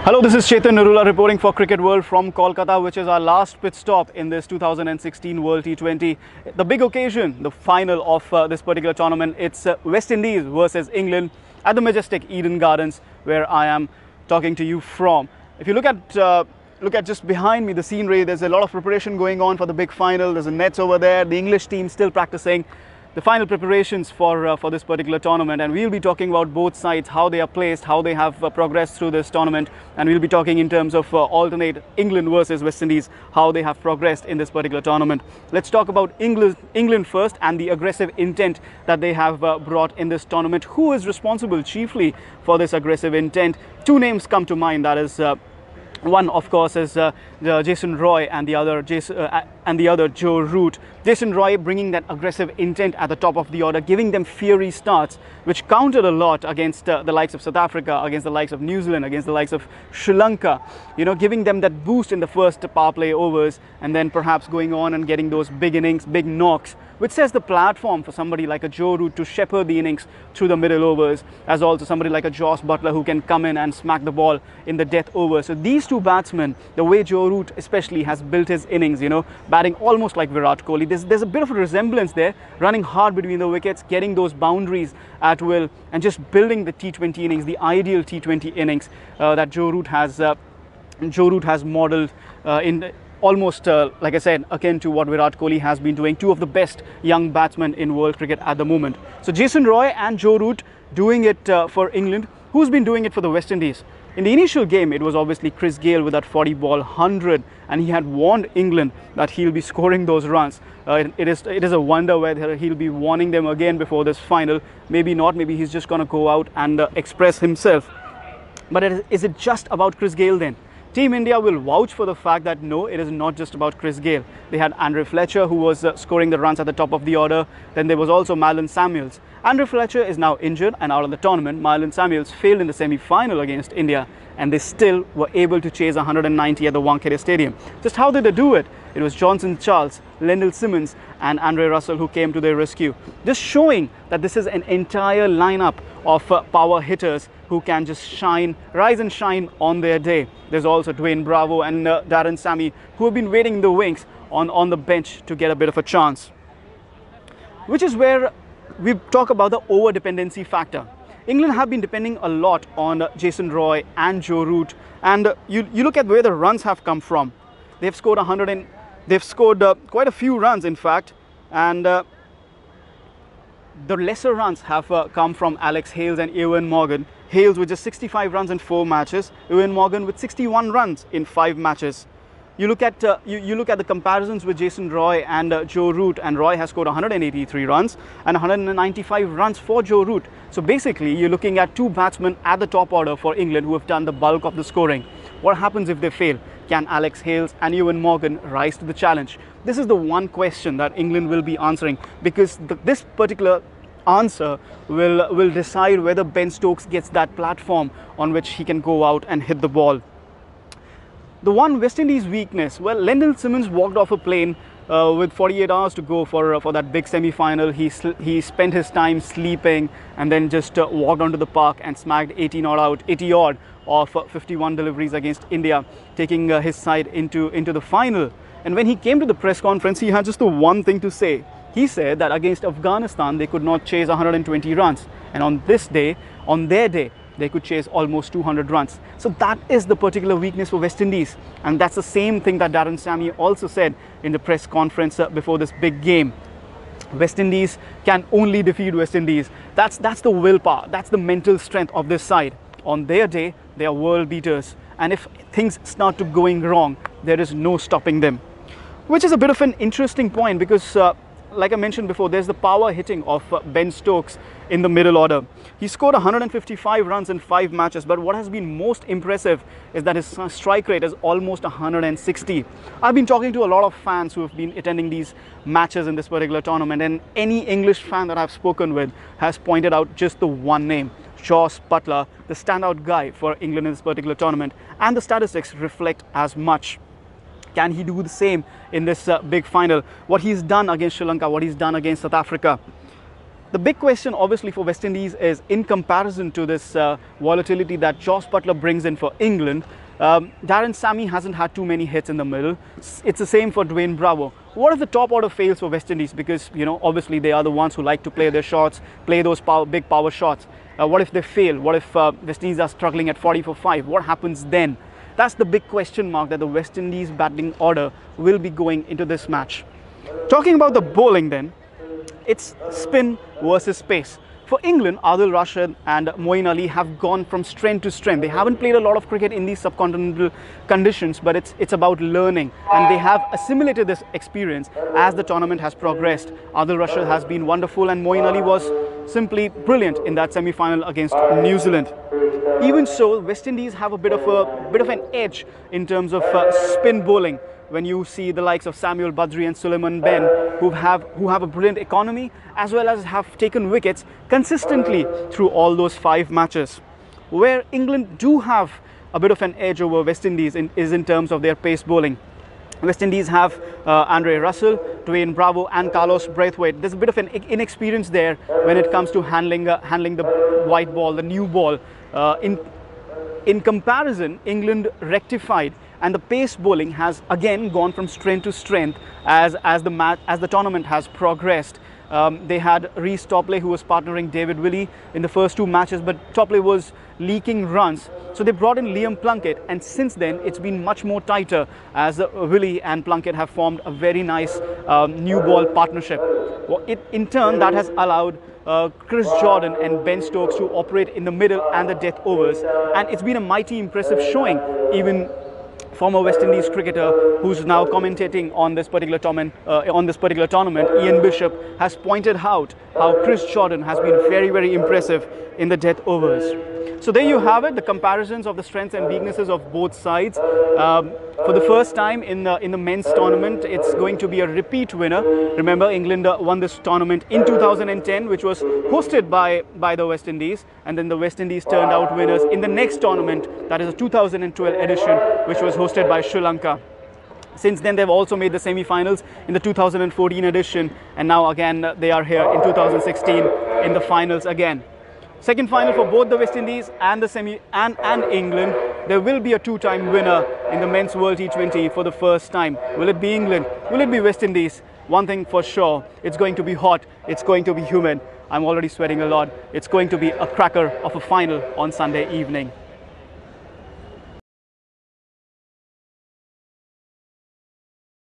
Hello, this is Chetan Narula reporting for Cricket World from Kolkata, which is our last pit stop in this 2016 World T20. The big occasion, the final of this particular tournament, it's West Indies versus England at the majestic Eden Gardens, where I am talking to you from. If you look at just behind me, the scenery, there's a lot of preparation going on for the big final. There's a nets over there, the English team still practicing the final preparations for this particular tournament, and we'll be talking about both sides, how they are placed, how they have progressed through this tournament, and we'll be talking in terms of alternate England versus West Indies, how they have progressed in this particular tournament. Let's talk about England first and the aggressive intent that they have brought in this tournament. Who is responsible chiefly for this aggressive intent? Two names come to mind, that is one, of course, is Jason Roy, and the other Joe Root. Jason Roy bringing that aggressive intent at the top of the order, giving them fiery starts, which counted a lot against the likes of South Africa, against the likes of New Zealand, against the likes of Sri Lanka. You know, giving them that boost in the first power play overs, and then perhaps going on and getting those big innings, big knocks, which sets the platform for somebody like a Joe Root to shepherd the innings through the middle overs, as also somebody like a Jos Buttler who can come in and smack the ball in the death over. So these two batsmen, the way Joe Root especially has built his innings, you know, batting almost like Virat Kohli, there's a bit of a resemblance there, running hard between the wickets, getting those boundaries at will, and just building the T20 innings, the ideal T20 innings that Joe Root has modelled in almost, like I said, akin to what Virat Kohli has been doing. Two of the best young batsmen in world cricket at the moment. So Jason Roy and Joe Root doing it for England. Who's been doing it for the West Indies? In the initial game, it was obviously Chris Gayle with that 40-ball 100, and he had warned England that he'll be scoring those runs. It is a wonder whether he'll be warning them again before this final. Maybe not. Maybe he's just going to go out and express himself. But is it just about Chris Gayle then? Team India will vouch for the fact that no, it is not just about Chris Gayle. They had Andre Fletcher, who was scoring the runs at the top of the order. Then there was also Marlon Samuels. Andre Fletcher is now injured and out of the tournament. Marlon Samuels failed in the semi-final against India, and they still were able to chase 190 at the Wankhede Stadium. Just how did they do it? It was Johnson Charles, Lendl Simmons and Andre Russell who came to their rescue. Just showing that this is an entire lineup of power hitters who can just shine, rise and shine on their day. There's also Dwayne Bravo and Darren Sammy, who have been waiting in the wings on the bench to get a bit of a chance. Which is where we talk about the over-dependency factor. England have been depending a lot on Jason Roy and Joe Root, and you look at where the runs have come from. They've scored quite a few runs, in fact, and the lesser runs have come from Alex Hales and Eoin Morgan. Hales with just 65 runs in 4 matches, Eoin Morgan with 61 runs in 5 matches. You look at the comparisons with Jason Roy and Joe Root, and Roy has scored 183 runs and 195 runs for Joe Root. So basically, you're looking at two batsmen at the top order for England who have done the bulk of the scoring. What happens if they fail? Can Alex Hales and Eoin Morgan rise to the challenge? This is the one question that England will be answering, because this particular answer will decide whether Ben Stokes gets that platform on which he can go out and hit the ball. The one West Indies weakness, well, Lendl Simmons walked off a plane with 48 hours to go for that big semi-final. He spent his time sleeping and then just walked onto the park and smacked 80 odd of 51 deliveries against India, taking his side into the final. And when he came to the press conference, he had just the one thing to say. He said that against Afghanistan, they could not chase 120 runs. And on this day, on their day, they could chase almost 200 runs. So that is the particular weakness for West Indies. And that's the same thing that Darren Sammy also said in the press conference before this big game. West Indies can only defeat West Indies. That's the willpower. That's the mental strength of this side. On their day, they are world beaters. And if things start to going wrong, there is no stopping them. Which is a bit of an interesting point, because like I mentioned before, there's the power hitting of Ben Stokes in the middle order. He scored 155 runs in 5 matches, but what has been most impressive is that his strike rate is almost 160. I've been talking to a lot of fans who have been attending these matches in this particular tournament, and any English fan that I've spoken with has pointed out just the one name: Jos Buttler, the standout guy for England in this particular tournament, and the statistics reflect as much. Can he do the same in this big final? What he's done against Sri Lanka, what he's done against South Africa. The big question obviously for West Indies is, in comparison to this volatility that Joss Buttler brings in for England, Darren Sammy hasn't had too many hits in the middle. It's the same for Dwayne Bravo. What if the top order fails for West Indies? Because, you know, obviously they are the ones who like to play their shots, play those big power shots. What if they fail? What if West Indies are struggling at 40 for 5? What happens then? That's the big question mark that the West Indies batting order will be going into this match. Talking about the bowling then, it's spin versus pace. For England, Adil Rashid and Moeen Ali have gone from strength to strength. They haven't played a lot of cricket in these subcontinental conditions, but it's about learning, and they have assimilated this experience as the tournament has progressed. Adil Rashid has been wonderful, and Moeen Ali was simply brilliant in that semi-final against New Zealand. Even so, West Indies have a bit of an edge in terms of spin bowling. When you see the likes of Samuel Badri and Suleiman Ben, who have a brilliant economy, as well as have taken wickets consistently through all those 5 matches. Where England do have a bit of an edge over West Indies is in terms of their pace bowling. West Indies have Andre Russell, Dwayne Bravo and Carlos Braithwaite. There's a bit of an inexperience there when it comes to handling the white ball, the new ball. In comparison, England rectified, and the pace bowling has again gone from strength to strength as the tournament has progressed. They had Reece Topley, who was partnering David Willey in the first 2 matches, but Topley was leaking runs. So they brought in Liam Plunkett, and since then it's been much more tighter as Willey and Plunkett have formed a very nice new ball partnership. In turn, that has allowed Chris Jordan and Ben Stokes to operate in the middle and the death overs, and it's been a mighty impressive showing. Even former West Indies cricketer who's now commentating on this particular tournament, Ian Bishop, has pointed out how Chris Jordan has been very, very impressive in the death overs. So there you have it, the comparisons of the strengths and weaknesses of both sides. For the first time in the men's tournament, it's going to be a repeat winner. Remember, England won this tournament in 2010, which was hosted by the West Indies, and then the West Indies turned out winners in the next tournament, that is a 2012 edition, which was hosted by Sri Lanka. Since then, they've also made the semi-finals in the 2014 edition, and now again they are here in 2016 in the finals again. Second final for both the West Indies and the and England. There will be a 2-time winner in the men's World T20 for the first time. Will it be England? Will it be West Indies? One thing for sure, it's going to be hot, it's going to be humid. I'm already sweating a lot. It's going to be a cracker of a final on Sunday evening.